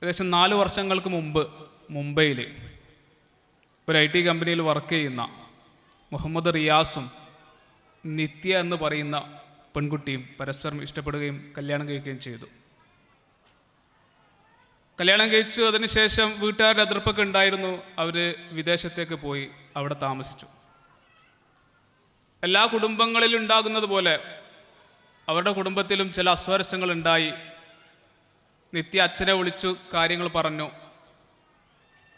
ഏകദേശം 4 വർഷങ്ങൾക്ക് മുമ്പ് മുംബൈയിൽ ഒരു IT കമ്പനിയിൽ വർക്ക് ചെയ്യുന്ന മുഹമ്മദ് റിയാസും നിത്യ എന്ന് പറയുന്ന പെൺകുട്ടിയും പരസ്പരം ഇഷ്ടപ്പെടുകയും കല്യാണം കഴിക്കുകയും ചെയ്തു. കല്യാണം കഴിച്ചു. അതിനുശേഷം വീട്ടുകാരുടെ എതിർപ്പൊക്കെ ഉണ്ടായിരുന്നു. അവർ വിദേശത്തേക്ക് പോയി അവിടെ താമസിച്ചു. എല്ലാ കുടുംബങ്ങളിലും ഉണ്ടാകുന്നത് പോലെ അവരുടെ കുടുംബത്തിലും ചില അസ്വാരസ്യങ്ങൾ ഉണ്ടായി. നിത്യ അച്ഛനെ വിളിച്ചു കാര്യങ്ങൾ പറഞ്ഞു.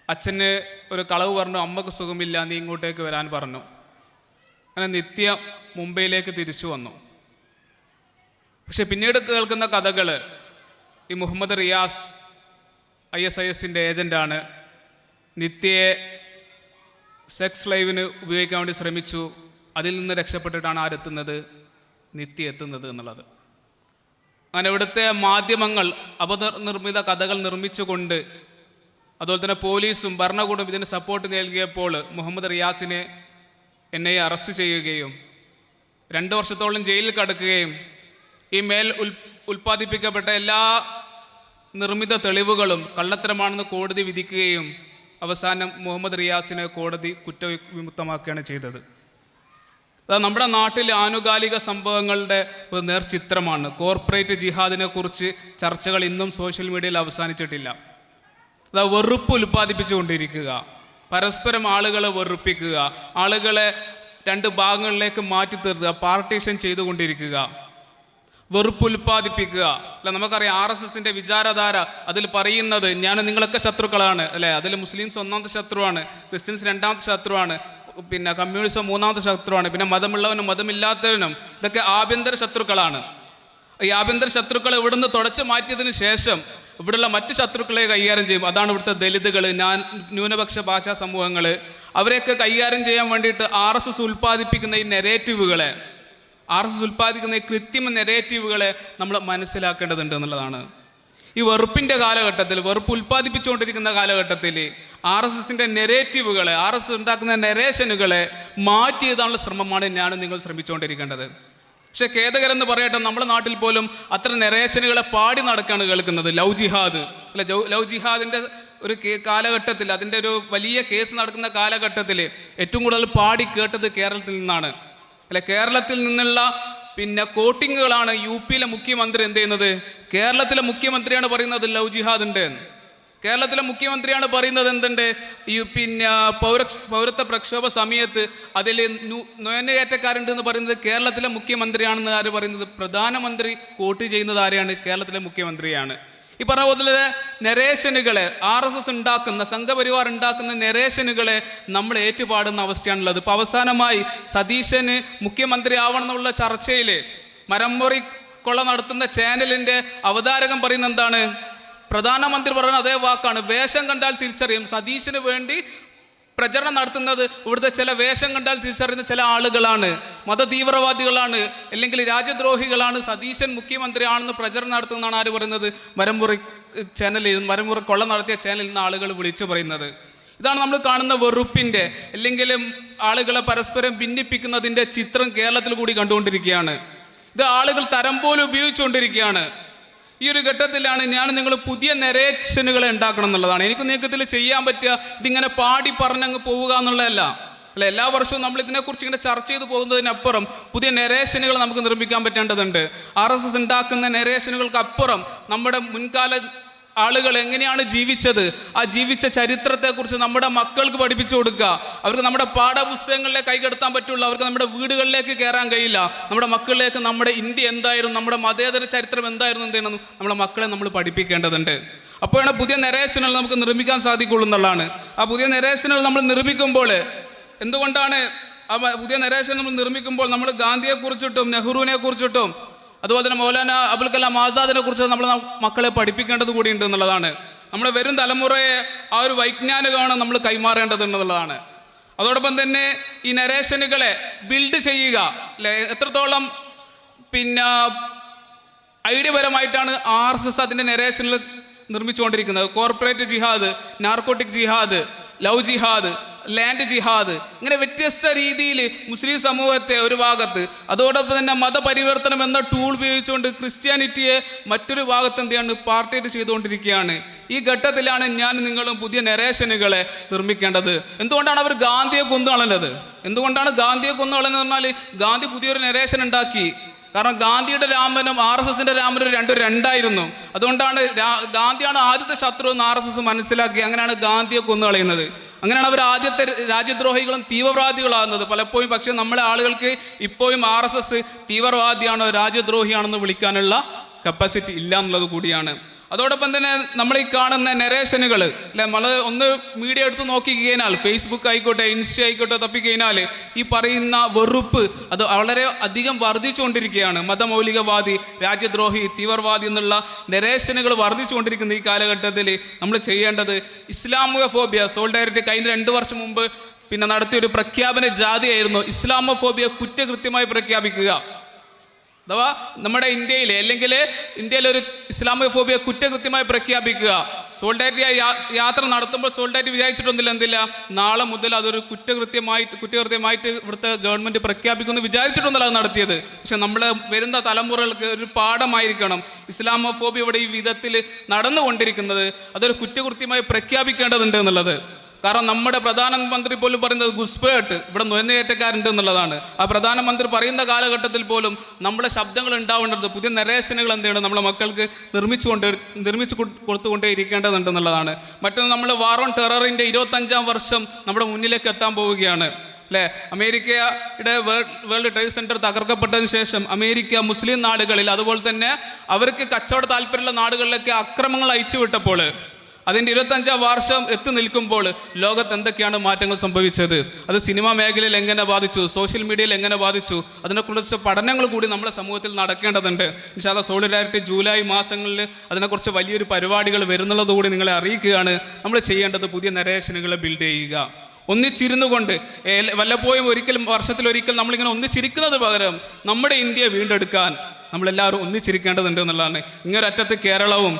അച്ഛന് ഒരു കളവ് പറഞ്ഞു, അമ്മക്ക് സുഖമില്ല, നീ ഇങ്ങോട്ടേക്ക് വരാൻ പറഞ്ഞു. അങ്ങനെ നിത്യ മുംബൈയിലേക്ക് തിരിച്ചു വന്നു. പക്ഷെ പിന്നീട് കേൾക്കുന്ന കഥകൾ, ഈ മുഹമ്മദ് റിയാസ് ISISൻ്റെ ഏജൻ്റാണ്. നിത്യയെ സെക്സ് ലൈവിന് ഉപയോഗിക്കാൻ വേണ്ടി ശ്രമിച്ചു. അതിൽ നിന്ന് രക്ഷപ്പെട്ടിട്ടാണ് ആരെത്തുന്നത്? നിത്യ എത്തുന്നത് എന്നുള്ളത്. അങ്ങനെ ഇവിടുത്തെ മാധ്യമങ്ങൾ അപനിർമ്മിത കഥകൾ നിർമ്മിച്ചുകൊണ്ട്, അതുപോലെ തന്നെ പോലീസും ഭരണകൂടം ഇതിന് സപ്പോർട്ട് നൽകിയപ്പോൾ മുഹമ്മദ് റിയാസിനെ NIA അറസ്റ്റ് ചെയ്യുകയും 2 വർഷത്തോളം ജയിലിൽ കിടക്കുകയും ഈ ഉൽപ്പാദിപ്പിക്കപ്പെട്ട എല്ലാ നിർമ്മിത തെളിവുകളും കള്ളത്തരമാണെന്ന് കോടതി വിധിക്കുകയും അവസാനം മുഹമ്മദ് റിയാസിനെ കോടതി കുറ്റവിമുക്തമാക്കുകയാണ് ചെയ്തത്. അത് നമ്മുടെ നാട്ടിൽ ആനുകാലിക സംഭവങ്ങളുടെ ഒരു നേർചിത്രമാണ്. കോർപ്പറേറ്റ് ജിഹാദിനെ കുറിച്ച് ചർച്ചകൾ ഇന്നും സോഷ്യൽ മീഡിയയിൽ അവസാനിച്ചിട്ടില്ല. അത് വെറുപ്പ് ഉൽപ്പാദിപ്പിച്ചുകൊണ്ടിരിക്കുക, പരസ്പരം ആളുകളെ വെറുപ്പിക്കുക, ആളുകളെ 2 ഭാഗങ്ങളിലേക്ക് മാറ്റി തീർക്കുക, പാർട്ടീഷൻ ചെയ്തുകൊണ്ടിരിക്കുക, വെറുപ്പ് ഉൽപ്പാദിപ്പിക്കുക. അല്ല, നമുക്കറിയാം RSSൻ്റെ വിചാരധാര അതിൽ പറയുന്നത് ഞാൻ നിങ്ങളൊക്കെ ശത്രുക്കളാണ് അല്ലേ. അതിൽ മുസ്ലിംസ് 1ാമത്തെ ശത്രുവാണ്, ക്രിസ്ത്യൻസ് 2ാമത്തെ ശത്രുവാണ്, പിന്നെ കമ്മ്യൂണിസം 3ാമത്തെ ശത്രുവാണ്, പിന്നെ മതമുള്ളവനും മതമില്ലാത്തവനും ഇതൊക്കെ ആഭ്യന്തര ശത്രുക്കളാണ്. ഈ ആഭ്യന്തര ശത്രുക്കളെ ഇവിടുന്ന് തുടച്ചു മാറ്റിയതിന് ശേഷം ഇവിടെയുള്ള മറ്റ് ശത്രുക്കളെ കൈകാര്യം ചെയ്യും. അതാണ് ഇവിടുത്തെ ദലിതുകൾ, ന്യൂനപക്ഷ ഭാഷാ സമൂഹങ്ങൾ. അവരെയൊക്കെ കൈകാര്യം ചെയ്യാൻ വേണ്ടിയിട്ട് RSS ഉൽപ്പാദിപ്പിക്കുന്ന ഈ നെറേറ്റീവുകളെ, RSS ഉൽപ്പാദിക്കുന്ന ഈ കൃത്രിമ നെറേറ്റീവുകളെ നമ്മൾ മനസ്സിലാക്കേണ്ടതുണ്ട് എന്നുള്ളതാണ്. ഈ വെറുപ്പിൻ്റെ കാലഘട്ടത്തിൽ, വെറുപ്പ് ഉൽപ്പാദിപ്പിച്ചുകൊണ്ടിരിക്കുന്ന കാലഘട്ടത്തിൽ RSSൻ്റെ നെറേറ്റീവുകളെ, RSS ഉണ്ടാക്കുന്ന നെറേഷനുകളെ മാറ്റിയതാനുള്ള ശ്രമമാണ് നിങ്ങൾ ശ്രമിച്ചുകൊണ്ടിരിക്കേണ്ടത്. പക്ഷെ ഖേദകരെന്ന് പറയട്ടെ, നമ്മുടെ നാട്ടിൽ പോലും അത്തരം നെറേഷനുകളെ പാടി നടക്കുകയാണ് കേൾക്കുന്നത്. ലവ് ജിഹാദ് അല്ല, ലവ് ജിഹാദിൻ്റെ ഒരു കാലഘട്ടത്തിൽ, അതിൻ്റെ ഒരു വലിയ കേസ് നടക്കുന്ന കാലഘട്ടത്തിൽ ഏറ്റവും കൂടുതൽ പാടി കേട്ടത് കേരളത്തിൽ നിന്നാണ് അല്ലെ. കേരളത്തിൽ നിന്നുള്ള പിന്നെ കോട്ടിങ്ങുകളാണ് UPയിലെ മുഖ്യമന്ത്രി എന്ത് ചെയ്യുന്നത്? കേരളത്തിലെ മുഖ്യമന്ത്രിയാണ് പറയുന്നത് ലവ് ജിഹാദ് ഉണ്ട്. കേരളത്തിലെ മുഖ്യമന്ത്രിയാണ് പറയുന്നത് എന്തുണ്ട്? ഈ പിന്നെ പൗരത്വ പ്രക്ഷോഭ സമയത്ത് അതിൽ നുഴഞ്ഞുകയറ്റക്കാരുണ്ട് എന്ന് പറയുന്നത് കേരളത്തിലെ മുഖ്യമന്ത്രിയാണെന്ന് ആര് പറയുന്നത്? പ്രധാനമന്ത്രി കോട്ട് ചെയ്യുന്നത് ആരെയാണ്? കേരളത്തിലെ മുഖ്യമന്ത്രിയാണ്. ഈ പറഞ്ഞ പോലെ നെറേഷനുകളെ, RSS ഉണ്ടാക്കുന്ന, സംഘപരിവാർ ഉണ്ടാക്കുന്ന നെറേഷനുകളെ നമ്മൾ ഏറ്റുപാടുന്ന അവസ്ഥയാണുള്ളത്. ഇപ്പോൾ അവസാനമായി സതീശന് മുഖ്യമന്ത്രി ആവണം എന്നുള്ള ചർച്ചയിൽ മരംമുറി കൊള്ള നടത്തുന്ന ചാനലിൻ്റെ അവതാരകൻ പറയുന്ന എന്താണ്? പ്രധാനമന്ത്രി പറയുന്ന അതേ വാക്കാണ്. വേഷം കണ്ടാൽ തിരിച്ചറിയും. സതീശന് വേണ്ടി പ്രചരണം നടത്തുന്നത് ഇവിടുത്തെ ചില വേഷം കണ്ടാൽ തിരിച്ചറിയുന്ന ചില ആളുകളാണ്, മതതീവ്രവാദികളാണ്, അല്ലെങ്കിൽ രാജ്യദ്രോഹികളാണ്. സതീശൻ മുഖ്യമന്ത്രി ആണെന്ന് പ്രചരണം നടത്തുന്നതാണ് ആര് പറയുന്നത്? മരംമുറി ചാനലിൽ, മരംമുറി കൊള്ള നടത്തിയ ചാനലിൽ നിന്ന് ആളുകൾ വിളിച്ചു പറയുന്നത്. ഇതാണ് നമ്മൾ കാണുന്ന വെറുപ്പിൻ്റെ, അല്ലെങ്കിൽ ആളുകളെ പരസ്പരം ഭിന്നിപ്പിക്കുന്നതിൻ്റെ ചിത്രം കേരളത്തിൽ കൂടി കണ്ടുകൊണ്ടിരിക്കുകയാണ്. ഇത് ആളുകൾ തരം പോലെ ഉപയോഗിച്ചുകൊണ്ടിരിക്കുകയാണ്. ഈ ഒരു ഘട്ടത്തിലാണ് നിങ്ങൾ പുതിയ നെറേഷനുകളെ ഉണ്ടാക്കണം എന്നുള്ളതാണ്. എനിക്ക് നിങ്ങൾക്ക് ഇതിൽ ചെയ്യാൻ പറ്റുക ഇതിങ്ങനെ പാടി പറഞ്ഞങ്ങ് പോവുക എന്നുള്ളതല്ല അല്ല. എല്ലാ വർഷവും നമ്മൾ ഇതിനെക്കുറിച്ച് ഇങ്ങനെ ചർച്ച ചെയ്ത് പോകുന്നതിനപ്പുറം പുതിയ നെറേഷനുകൾ നമുക്ക് നിർമ്മിക്കാൻ പറ്റേണ്ടതുണ്ട്. RSS ഉണ്ടാക്കുന്ന നെറേഷനുകൾക്ക് അപ്പുറം നമ്മുടെ മുൻകാല ആളുകൾ എങ്ങനെയാണ് ജീവിച്ചത്, ആ ജീവിച്ച ചരിത്രത്തെക്കുറിച്ച് നമ്മുടെ മക്കൾക്ക് പഠിപ്പിച്ചു കൊടുക്കുക. അവർക്ക് നമ്മുടെ പാഠപുസ്തകങ്ങളിലേക്ക് കൈകടത്താൻ പറ്റുള്ളൂ. അവർക്ക് നമ്മുടെ വീടുകളിലേക്ക് കയറാൻ കഴിയില്ല. നമ്മുടെ മക്കളിലേക്ക് നമ്മുടെ ഇന്ത്യ എന്തായിരുന്നു, നമ്മുടെ മതേതര ചരിത്രം എന്തായിരുന്നു, എന്ത് ചെയ്യണം, നമ്മുടെ മക്കളെ നമ്മൾ പഠിപ്പിക്കേണ്ടതുണ്ട്. അപ്പോഴാണ് പുതിയ നെറേഷനുകൾ നമുക്ക് നിർമ്മിക്കാൻ സാധിക്കുള്ളൂ എന്നുള്ളതാണ്. ആ പുതിയ നെറേഷനുകൾ നമ്മൾ നിർമ്മിക്കുമ്പോൾ എന്തുകൊണ്ടാണ് ആ പുതിയ നെറേഷൻ നമ്മൾ നിർമ്മിക്കുമ്പോൾ നമ്മൾ ഗാന്ധിയെക്കുറിച്ചിട്ടും നെഹ്റുവിനെ കുറിച്ചിട്ടും അതുപോലെ തന്നെ മൗലാന അബുൽ കലാം ആസാദിനെ കുറിച്ച് നമ്മൾ മക്കളെ പഠിപ്പിക്കേണ്ടത് കൂടിയുണ്ട് എന്നുള്ളതാണ്. നമ്മുടെ വരും തലമുറയെ ആ ഒരു വൈജ്ഞാനികമാണ് നമ്മൾ കൈമാറേണ്ടതുണ്ടെന്നുള്ളതാണ്. അതോടൊപ്പം തന്നെ ഈ നെറേഷനുകളെ ബിൽഡ് ചെയ്യുക അല്ലെ, എത്രത്തോളം പിന്നെ ഐഡിയപരമായിട്ടാണ് RSS അതിൻ്റെ നെറേഷനിൽ നിർമ്മിച്ചുകൊണ്ടിരിക്കുന്നത്. കോർപ്പറേറ്റ് ജിഹാദ്, നാർക്കോട്ടിക് ജിഹാദ് ലവ് ജിഹാദ്, ലാൻഡ് ജിഹാദ്, ഇങ്ങനെ വ്യത്യസ്ത രീതിയിൽ മുസ്ലിം സമൂഹത്തെ ഒരു ഭാഗത്ത്, അതോടൊപ്പം തന്നെ മതപരിവർത്തനം എന്ന ടൂൾ ഉപയോഗിച്ചുകൊണ്ട് ക്രിസ്ത്യാനിറ്റിയെ മറ്റൊരു ഭാഗത്ത് എന്ത് ചെയ്യാണ് പാർട്ടേറ്റ് ചെയ്തുകൊണ്ടിരിക്കുകയാണ്. ഈ ഘട്ടത്തിലാണ് ഞാൻ നിങ്ങളും പുതിയ നരേഷനുകളെ നിർമ്മിക്കേണ്ടത്. എന്തുകൊണ്ടാണ് അവർ ഗാന്ധിയെ കൊന്നുകളഞ്ഞത്? എന്തുകൊണ്ടാണ് ഗാന്ധിയെ കൊന്നുകളഞ്ഞത് പറഞ്ഞാൽ ഗാന്ധി പുതിയൊരു നരേഷൻ ഉണ്ടാക്കി. കാരണം ഗാന്ധിയുടെ രാമനും RSSന്റെ രാമനും രണ്ടായിരുന്നു. അതുകൊണ്ടാണ് ഗാന്ധിയാണ് ആദ്യത്തെ ശത്രു എന്ന് RSS മനസ്സിലാക്കി. അങ്ങനെയാണ് ഗാന്ധിയെ കൊന്നുകളയുന്നത്. അങ്ങനെയാണ് അവർ ആദ്യത്തെ രാജ്യദ്രോഹികളും തീവ്രവാദികളാകുന്നത് പലപ്പോഴും. പക്ഷെ നമ്മുടെ ആളുകൾക്ക് ഇപ്പോഴും RSS തീവ്രവാദിയാണോ രാജ്യദ്രോഹിയാണെന്ന് വിളിക്കാനുള്ള കപ്പാസിറ്റി ഇല്ല എന്നുള്ളത് കൂടിയാണ്. അതോടൊപ്പം തന്നെ നമ്മൾ ഈ കാണുന്ന നരേഷനുകൾ അല്ലെ, നമ്മൾ ഒന്ന് മീഡിയ എടുത്ത് നോക്കിക്കഴിഞ്ഞാൽ, ഫേസ്ബുക്ക് ആയിക്കോട്ടെ, ഇൻസ്റ്റ ആയിക്കോട്ടെ, തപ്പിക്കഴിഞ്ഞാൽ ഈ പറയുന്ന വെറുപ്പ് അത് വളരെ അധികം വർദ്ധിച്ചുകൊണ്ടിരിക്കുകയാണ്. മതമൗലികവാദി, രാജ്യദ്രോഹി, തീവ്രവാദി എന്നുള്ള നരേഷനുകൾ വർദ്ധിച്ചുകൊണ്ടിരിക്കുന്ന ഈ കാലഘട്ടത്തിൽ നമ്മൾ ചെയ്യേണ്ടത് ഇസ്ലാമോഫോബിയ, സോളിഡാരിറ്റി കഴിഞ്ഞ 2 വർഷം മുമ്പ് പിന്നെ നടത്തിയൊരു പ്രഖ്യാപന ജാഥയായിരുന്നു ഇസ്ലാമോഫോബിയ കുറ്റകൃത്യമായി പ്രഖ്യാപിക്കുക. അഥവാ നമ്മുടെ ഇന്ത്യയിലെ അല്ലെങ്കിൽ ഇന്ത്യയിലെ ഒരു ഇസ്ലാമോഫോബിയ കുറ്റകൃത്യമായി പ്രഖ്യാപിക്കുക. സോളിഡാരിറ്റി യാത്ര നടത്തുമ്പോൾ സോളിഡാരിറ്റി വിചാരിച്ചിട്ടൊന്നുമില്ല എന്തില്ല നാളെ മുതൽ അതൊരു കുറ്റകൃത്യമായിട്ട് ഇവിടുത്തെ ഗവൺമെൻറ് പ്രഖ്യാപിക്കുമെന്ന് വിചാരിച്ചിട്ടൊന്നുമല്ല അത് നടത്തിയത്. പക്ഷെ നമ്മുടെ വരുന്ന തലമുറകൾക്ക് ഒരു പാഠമായിരിക്കണം ഇസ്ലാമോഫോബിയ ഇവിടെ ഈ വിധത്തിൽ നടന്നുകൊണ്ടിരിക്കുന്നത്. അതൊരു കുറ്റകൃത്യമായി പ്രഖ്യാപിക്കേണ്ടതുണ്ട് എന്നുള്ളത്. കാരണം നമ്മുടെ പ്രധാനമന്ത്രി പോലും പറയുന്നത് ഗുസ്പേട്ട് ഇവിടെ നുഴഞ്ഞുകയറ്റക്കാരുണ്ട് എന്നുള്ളതാണ്. ആ പ്രധാനമന്ത്രി പറയുന്ന കാലഘട്ടത്തിൽ പോലും നമ്മുടെ ശബ്ദങ്ങൾ ഉണ്ടാവേണ്ടത്, പുതിയ നരേഷനുകൾ എന്ത് ചെയ്യണം നമ്മുടെ മക്കൾക്ക് നിർമ്മിച്ചു കൊടുത്തുകൊണ്ടേ ഇരിക്കേണ്ടതുണ്ട് എന്നുള്ളതാണ്. മറ്റൊന്ന്, നമ്മൾ വാർ ഓൺ ടെററിൻ്റെ 25ാം വർഷം നമ്മുടെ മുന്നിലേക്ക് എത്താൻ പോവുകയാണ് അല്ലേ. അമേരിക്കയുടെ വേൾഡ് ട്രേഡ് സെൻറ്റർ തകർക്കപ്പെട്ടതിന് ശേഷം അമേരിക്ക മുസ്ലിം നാടുകളിൽ, അതുപോലെ തന്നെ അവർക്ക് കച്ചവട താല്പര്യമുള്ള നാടുകളിലൊക്കെ അക്രമങ്ങൾ അയച്ചുവിട്ടപ്പോൾ അതിൻ്റെ 25ാം വർഷം എത്തി നിൽക്കുമ്പോൾ ലോകത്ത് എന്തൊക്കെയാണ് മാറ്റങ്ങൾ സംഭവിച്ചത്, അത് സിനിമാ മേഖലയിൽ എങ്ങനെ ബാധിച്ചു, സോഷ്യൽ മീഡിയയിൽ എങ്ങനെ ബാധിച്ചു, അതിനെക്കുറിച്ച് പഠനങ്ങൾ കൂടി നമ്മുടെ സമൂഹത്തിൽ നടക്കേണ്ടതുണ്ട്. ഇൻഷാ അല്ലാഹ് സോളിഡാരിറ്റി ജൂലൈ മാസങ്ങളിൽ അതിനെക്കുറിച്ച് വലിയൊരു പരിപാടികൾ വരുന്നുള്ളത് കൂടി നിങ്ങളെ അറിയിക്കുകയാണ്. നമ്മൾ ചെയ്യേണ്ടത് പുതിയ നരേഷനുകളെ ബിൽഡ് ചെയ്യുക. ഒന്നിച്ചിരുന്നു കൊണ്ട് വല്ലപ്പോഴും വർഷത്തിലൊരിക്കൽ നമ്മളിങ്ങനെ ഒന്നിച്ചിരിക്കുന്നത് പകരം നമ്മുടെ ഇന്ത്യയെ വീണ്ടെടുക്കാൻ നമ്മളെല്ലാവരും ഒന്നിച്ചിരിക്കേണ്ടതുണ്ട് എന്നുള്ളതാണ്. ഇങ്ങൊരറ്റത്ത് കേരളവും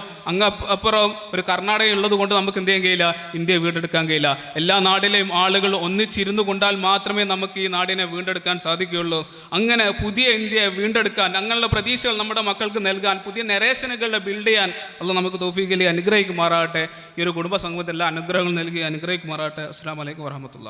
അപ്പുറവും ഒരു കർണാടക ഉള്ളത് കൊണ്ട് നമുക്ക് എന്ത് ചെയ്യാൻ കഴിയില്ല, ഇന്ത്യയെ വീണ്ടെടുക്കാൻ കഴിയില്ല. എല്ലാ നാടിലെയും ആളുകൾ ഒന്നിച്ചിരുന്നു കൊണ്ടാൽ മാത്രമേ നമുക്ക് ഈ നാടിനെ വീണ്ടെടുക്കാൻ സാധിക്കുകയുള്ളൂ. അങ്ങനെ പുതിയ ഇന്ത്യയെ വീണ്ടെടുക്കാൻ, അങ്ങനെയുള്ള പ്രതീക്ഷകൾ നമ്മുടെ മക്കൾക്ക് നൽകാൻ, പുതിയ നരേഷനുകളെ ബിൽഡ് ചെയ്യാൻ അല്ലാഹ് നമുക്ക് തൗഫീഖ് നൽകി അനുഗ്രഹിക്കുമാറാകട്ടെ. ഈ ഒരു കുടുംബ സംഗമത്തിൽ എല്ലാ അനുഗ്രഹങ്ങൾ നൽകി അനുഗ്രഹിക്കുമാറാകട്ടെ. അസ്സലാമു അലൈക്കും വറഹ്മത്തുള്ളാഹി.